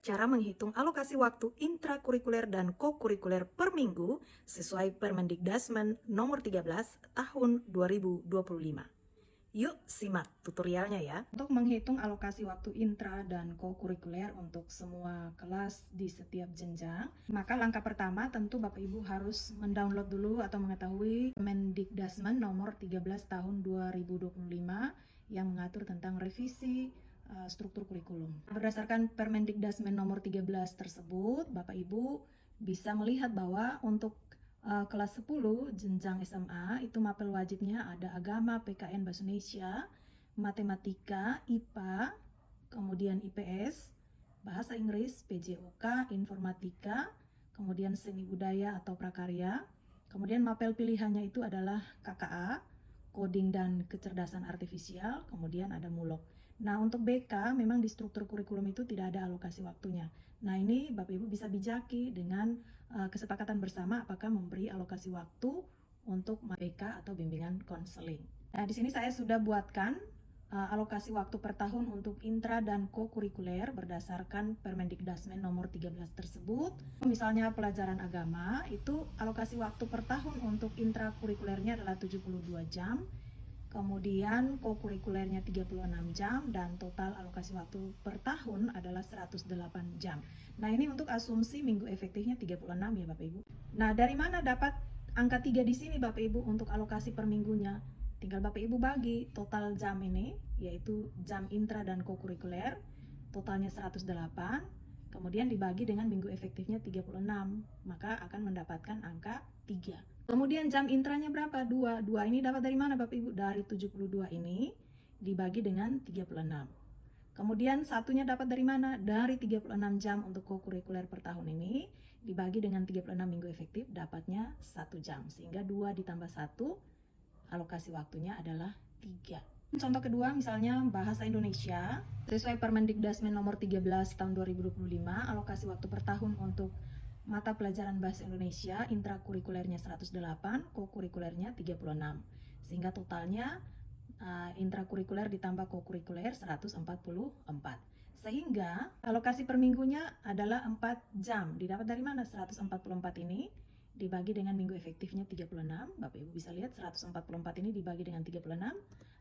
Cara menghitung alokasi waktu intrakurikuler dan kokurikuler per minggu sesuai Permendikdasmen nomor 13 tahun 2025. Yuk simak tutorialnya ya. Untuk menghitung alokasi waktu intra dan kokurikuler untuk semua kelas di setiap jenjang, maka langkah pertama tentu Bapak Ibu harus mendownload dulu atau mengetahui Permendikdasmen nomor 13 tahun 2025 yang mengatur tentang revisi struktur kurikulum. Berdasarkan Permendikdasmen nomor 13 tersebut, Bapak Ibu bisa melihat bahwa untuk kelas 10 jenjang SMA itu mapel wajibnya ada agama, PKN Bahasa Indonesia, matematika, IPA, kemudian IPS, bahasa Inggris, PJOK, informatika, kemudian seni budaya atau prakarya. Kemudian mapel pilihannya itu adalah KKA, coding dan kecerdasan artifisial, kemudian ada mulok. Nah, untuk BK memang di struktur kurikulum itu tidak ada alokasi waktunya. Nah, ini Bapak Ibu bisa bijaki dengan kesepakatan bersama apakah memberi alokasi waktu untuk BK atau bimbingan konseling. Nah, di sini saya sudah buatkan alokasi waktu per tahun untuk intra dan kokurikuler berdasarkan Permendikdasmen nomor 13 tersebut. Misalnya pelajaran agama, itu alokasi waktu per tahun untuk intrakurikulernya adalah 72 jam, kemudian kokurikulernya 36 jam, dan total alokasi waktu per tahun adalah 108 jam. Nah, ini untuk asumsi minggu efektifnya 36 ya Bapak Ibu. Nah, dari mana dapat angka 3 di sini Bapak Ibu untuk alokasi per minggunya? Tinggal Bapak Ibu bagi total jam ini, yaitu jam intra dan kokurikuler, totalnya 108, kemudian dibagi dengan minggu efektifnya 36, maka akan mendapatkan angka 3. Kemudian jam intranya berapa? 2. 2 ini dapat dari mana Bapak Ibu? Dari 72 ini dibagi dengan 36. Kemudian satunya dapat dari mana? Dari 36 jam untuk kokurikuler per tahun ini dibagi dengan 36 minggu efektif, dapatnya 1 jam. Sehingga 2 ditambah 1, alokasi waktunya adalah 3. Contoh kedua misalnya bahasa Indonesia. Sesuai Permendikdasmen nomor 13 tahun 2025, alokasi waktu per tahun untuk mata pelajaran bahasa Indonesia intrakurikulernya 108, kokurikulernya 36. Sehingga totalnya intrakurikuler ditambah kokurikuler 144. Sehingga alokasi per minggunya adalah 4 jam. Didapat dari mana 144 ini? Dibagi dengan minggu efektifnya 36. Bapak Ibu bisa lihat 144 ini dibagi dengan 36,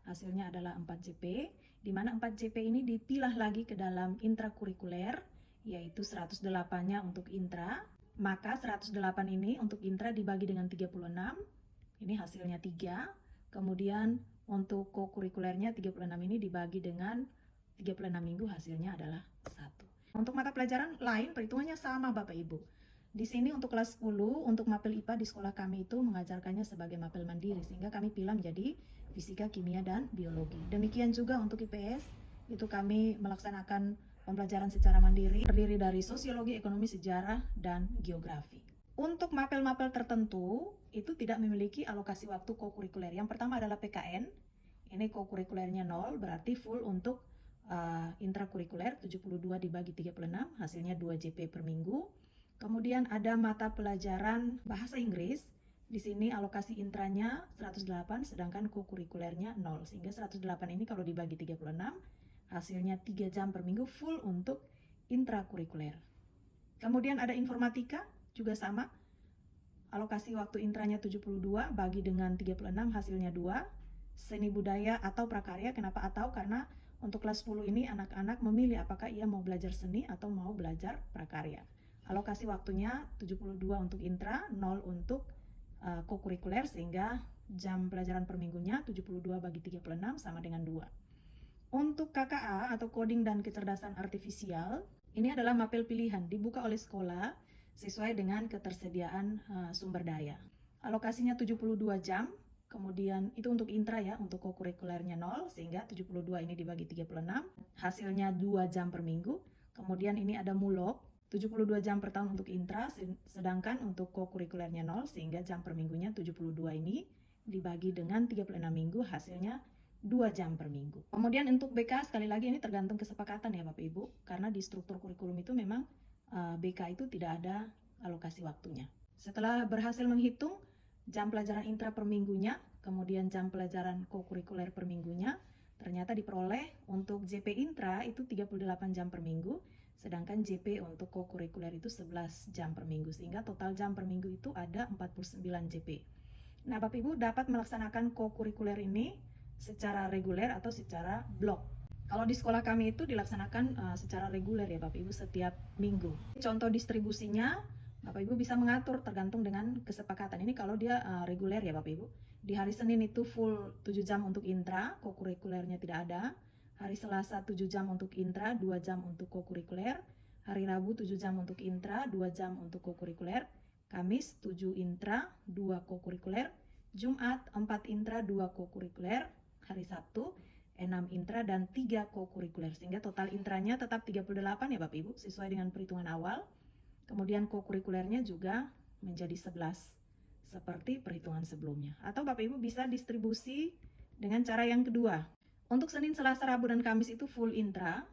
hasilnya adalah 4 JP, di mana 4 JP ini dipilah lagi ke dalam intrakurikuler, yaitu 108-nya untuk intra, maka 108 ini untuk intra dibagi dengan 36, ini hasilnya 3, kemudian untuk kokurikulernya 36 ini dibagi dengan 36 minggu, hasilnya adalah 1. Untuk mata pelajaran lain perhitungannya sama Bapak Ibu. Di sini untuk kelas 10, untuk mapel IPA di sekolah kami itu mengajarkannya sebagai mapel mandiri, sehingga kami pilih menjadi fisika, kimia, dan biologi. Demikian juga untuk IPS, itu kami melaksanakan pembelajaran secara mandiri, terdiri dari sosiologi, ekonomi, sejarah, dan geografi. Untuk mapel-mapel tertentu, itu tidak memiliki alokasi waktu kokurikuler. Yang pertama adalah PKN, ini kokurikulernya 0, berarti full untuk intrakurikuler, 72 dibagi 36, hasilnya 2 JP per minggu. Kemudian ada mata pelajaran bahasa Inggris. Di sini alokasi intranya 108, sedangkan kokurikulernya 0. Sehingga 108 ini kalau dibagi 36, hasilnya 3 jam per minggu full untuk intrakurikuler. Kemudian ada informatika, juga sama. Alokasi waktu intranya 72, bagi dengan 36, hasilnya 2. Seni budaya atau prakarya, kenapa atau? Karena untuk kelas 10 ini anak-anak memilih apakah ia mau belajar seni atau mau belajar prakarya. Alokasi waktunya 72 untuk intra, 0 untuk kokurikuler, sehingga jam pelajaran per minggunya 72 bagi 36 sama dengan 2. Untuk KKA atau coding dan kecerdasan artifisial, ini adalah mapel pilihan dibuka oleh sekolah sesuai dengan ketersediaan sumber daya. Alokasinya 72 jam, kemudian itu untuk intra ya, untuk kokurikulernya 0, sehingga 72 ini dibagi 36, hasilnya 2 jam per minggu. Kemudian ini ada mulok, 72 jam per tahun untuk intra, sedangkan untuk kokurikulernya 0, sehingga jam per minggunya 72 ini dibagi dengan 36 minggu, hasilnya 2 jam per minggu. Kemudian untuk BK, sekali lagi ini tergantung kesepakatan ya Bapak Ibu, karena di struktur kurikulum itu memang BK itu tidak ada alokasi waktunya. Setelah berhasil menghitung jam pelajaran intra per minggunya, kemudian jam pelajaran kokurikuler per minggunya, ternyata diperoleh untuk JP intra itu 38 jam per minggu, sedangkan JP untuk kokurikuler itu 11 jam per minggu, sehingga total jam per minggu itu ada 49 JP. Nah, Bapak Ibu dapat melaksanakan kokurikuler ini secara reguler atau secara blok. Kalau di sekolah kami itu dilaksanakan secara reguler ya Bapak Ibu, setiap minggu. Contoh distribusinya, Bapak Ibu bisa mengatur tergantung dengan kesepakatan. Ini kalau dia reguler ya Bapak Ibu. Di hari Senin itu full 7 jam untuk intra, kokurikulernya tidak ada. Hari Selasa 7 jam untuk intra, 2 jam untuk kokurikuler. Hari Rabu 7 jam untuk intra, 2 jam untuk kokurikuler. Kamis 7 intra, 2 kokurikuler. Jumat 4 intra, 2 kokurikuler. Hari Sabtu 6 intra dan 3 kokurikuler, sehingga total intranya tetap 38 ya Bapak Ibu, sesuai dengan perhitungan awal. Kemudian kokurikulernya juga menjadi 11 seperti perhitungan sebelumnya. Atau Bapak Ibu bisa distribusi dengan cara yang kedua. Untuk Senin, Selasa, Rabu, dan Kamis itu full intra,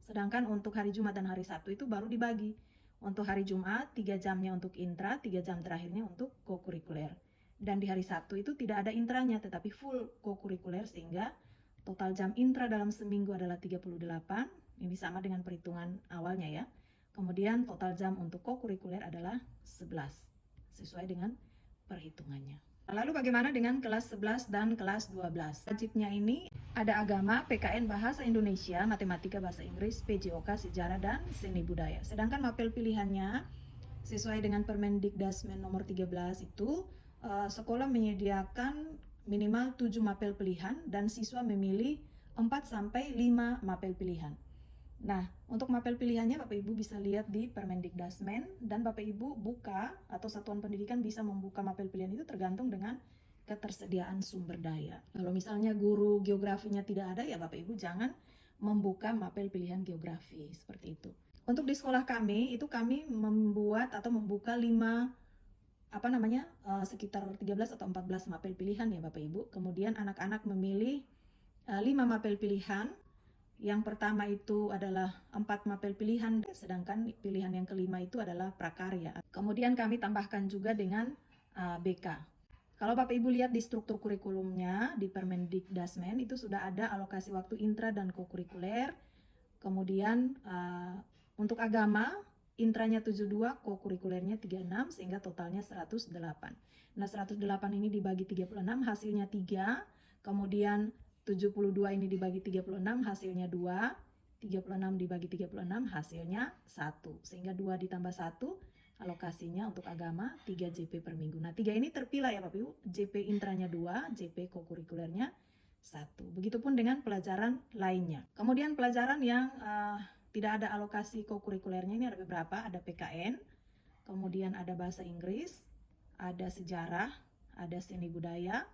sedangkan untuk hari Jumat dan hari Sabtu itu baru dibagi. Untuk hari Jumat 3 jamnya untuk intra, 3 jam terakhirnya untuk kokurikuler. Dan di hari Sabtu itu tidak ada intranya tetapi full kokurikuler, sehingga total jam intra dalam seminggu adalah 38, ini sama dengan perhitungan awalnya ya. Kemudian total jam untuk kokurikuler adalah 11, sesuai dengan perhitungannya. Lalu bagaimana dengan kelas 11 dan kelas 12? Wajibnya ini ada agama, PKN Bahasa Indonesia, Matematika Bahasa Inggris, PJOK Sejarah dan Seni Budaya. Sedangkan mapel pilihannya sesuai dengan Permendikdasmen nomor 13 itu sekolah menyediakan minimal 7 mapel pilihan dan siswa memilih 4-5 mapel pilihan. Nah, untuk mapel pilihannya Bapak Ibu bisa lihat di Permendikdasmen, dan Bapak Ibu buka atau satuan pendidikan bisa membuka mapel pilihan itu tergantung dengan ketersediaan sumber daya. Kalau misalnya guru geografinya tidak ada ya Bapak Ibu jangan membuka mapel pilihan geografi seperti itu. Untuk di sekolah kami itu kami membuat atau membuka 5 sekitar 13 atau 14 mapel pilihan ya Bapak Ibu. Kemudian anak-anak memilih 5 mapel pilihan. Yang pertama itu adalah 4 mapel pilihan, sedangkan pilihan yang kelima itu adalah prakarya. Kemudian kami tambahkan juga dengan BK. Kalau Bapak Ibu lihat di struktur kurikulumnya di Permendikdasmen itu sudah ada alokasi waktu intra dan kokurikuler. Kemudian untuk agama intranya 72, kokurikulernya 36, sehingga totalnya 108. Nah, 108 ini dibagi 36, hasilnya 3. Kemudian 72 ini dibagi 36, hasilnya 2. 36 dibagi 36, hasilnya 1. Sehingga 2 ditambah 1, alokasinya untuk agama 3 JP per minggu. Nah, 3 ini terpilah ya Bapak Ibu. JP intranya 2, JP kokurikulernya 1. Begitupun dengan pelajaran lainnya. Kemudian pelajaran yang tidak ada alokasi kokurikulernya ini ada beberapa, ada PKN, kemudian ada bahasa Inggris, ada sejarah, ada seni budaya,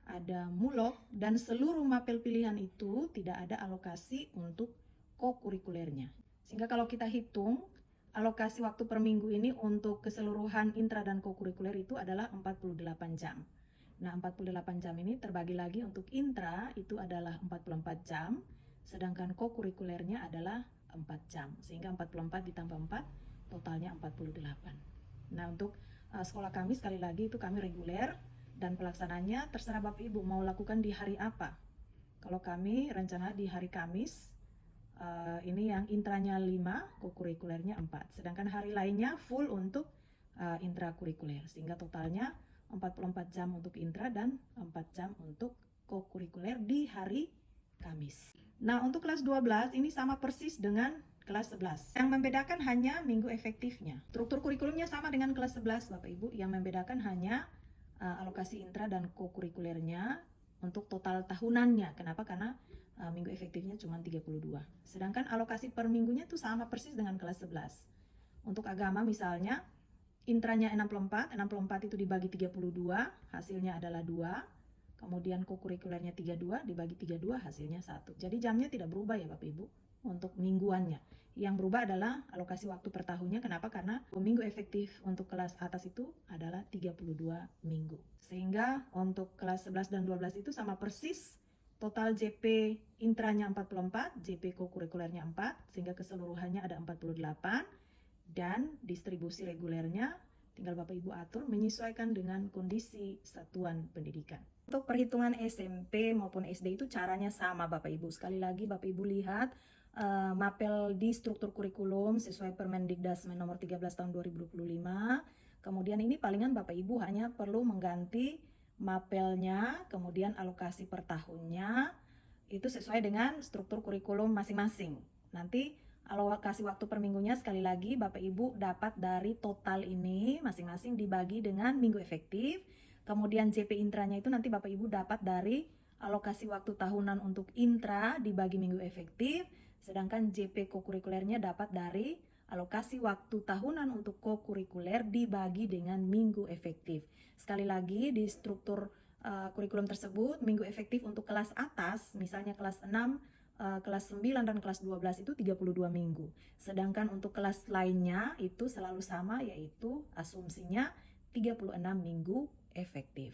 ada mulok, dan seluruh mapel pilihan itu tidak ada alokasi untuk kokurikulernya. Sehingga kalau kita hitung, alokasi waktu per minggu ini untuk keseluruhan intra dan kokurikuler itu adalah 48 jam. Nah, 48 jam ini terbagi lagi untuk intra itu adalah 44 jam, sedangkan kokurikulernya adalah 4 jam, sehingga 44 ditambah 4 totalnya 48. Nah, untuk sekolah kami sekali lagi itu kami reguler, dan pelaksananya terserah Bapak Ibu mau lakukan di hari apa. Kalau kami rencana di hari Kamis, ini yang intranya 5, kokurikulernya 4, sedangkan hari lainnya full untuk intrakurikuler, sehingga totalnya 44 jam untuk intra dan 4 jam untuk kokurikuler di hari Kamis. Nah, untuk kelas 12 ini sama persis dengan kelas 11. Yang membedakan hanya minggu efektifnya. Struktur kurikulumnya sama dengan kelas 11 Bapak Ibu, yang membedakan hanya alokasi intra dan kokurikulernya untuk total tahunannya. Kenapa? Karena minggu efektifnya cuma 32. Sedangkan alokasi per minggunya itu sama persis dengan kelas 11. Untuk agama misalnya, intranya 64 itu dibagi 32, hasilnya adalah 2. Kemudian kokurikulernya 32, dibagi 32, hasilnya 1. Jadi jamnya tidak berubah ya Bapak Ibu untuk mingguannya. Yang berubah adalah alokasi waktu per tahunnya. Kenapa? Karena minggu efektif untuk kelas atas itu adalah 32 minggu. Sehingga untuk kelas 11 dan 12 itu sama persis. Total JP intranya 44, JP kokurikulernya 4, sehingga keseluruhannya ada 48. Dan distribusi regulernya tinggal Bapak Ibu atur menyesuaikan dengan kondisi satuan pendidikan. Untuk perhitungan SMP maupun SD itu caranya sama Bapak Ibu. Sekali lagi Bapak Ibu lihat mapel di struktur kurikulum sesuai Permendikdasmen nomor 13 tahun 2025. Kemudian ini palingan Bapak Ibu hanya perlu mengganti mapelnya, kemudian alokasi per tahunnya, itu sesuai dengan struktur kurikulum masing-masing. Nanti alokasi waktu per minggunya sekali lagi Bapak Ibu dapat dari total ini masing-masing dibagi dengan minggu efektif. Kemudian JP intranya itu nanti Bapak Ibu dapat dari alokasi waktu tahunan untuk intra dibagi minggu efektif, sedangkan JP kokurikulernya dapat dari alokasi waktu tahunan untuk kokurikuler dibagi dengan minggu efektif. Sekali lagi di struktur kurikulum tersebut, minggu efektif untuk kelas atas, misalnya kelas 6, kelas 9 dan kelas 12 itu 32 minggu. Sedangkan untuk kelas lainnya itu selalu sama, yaitu asumsinya 36 minggu efektif.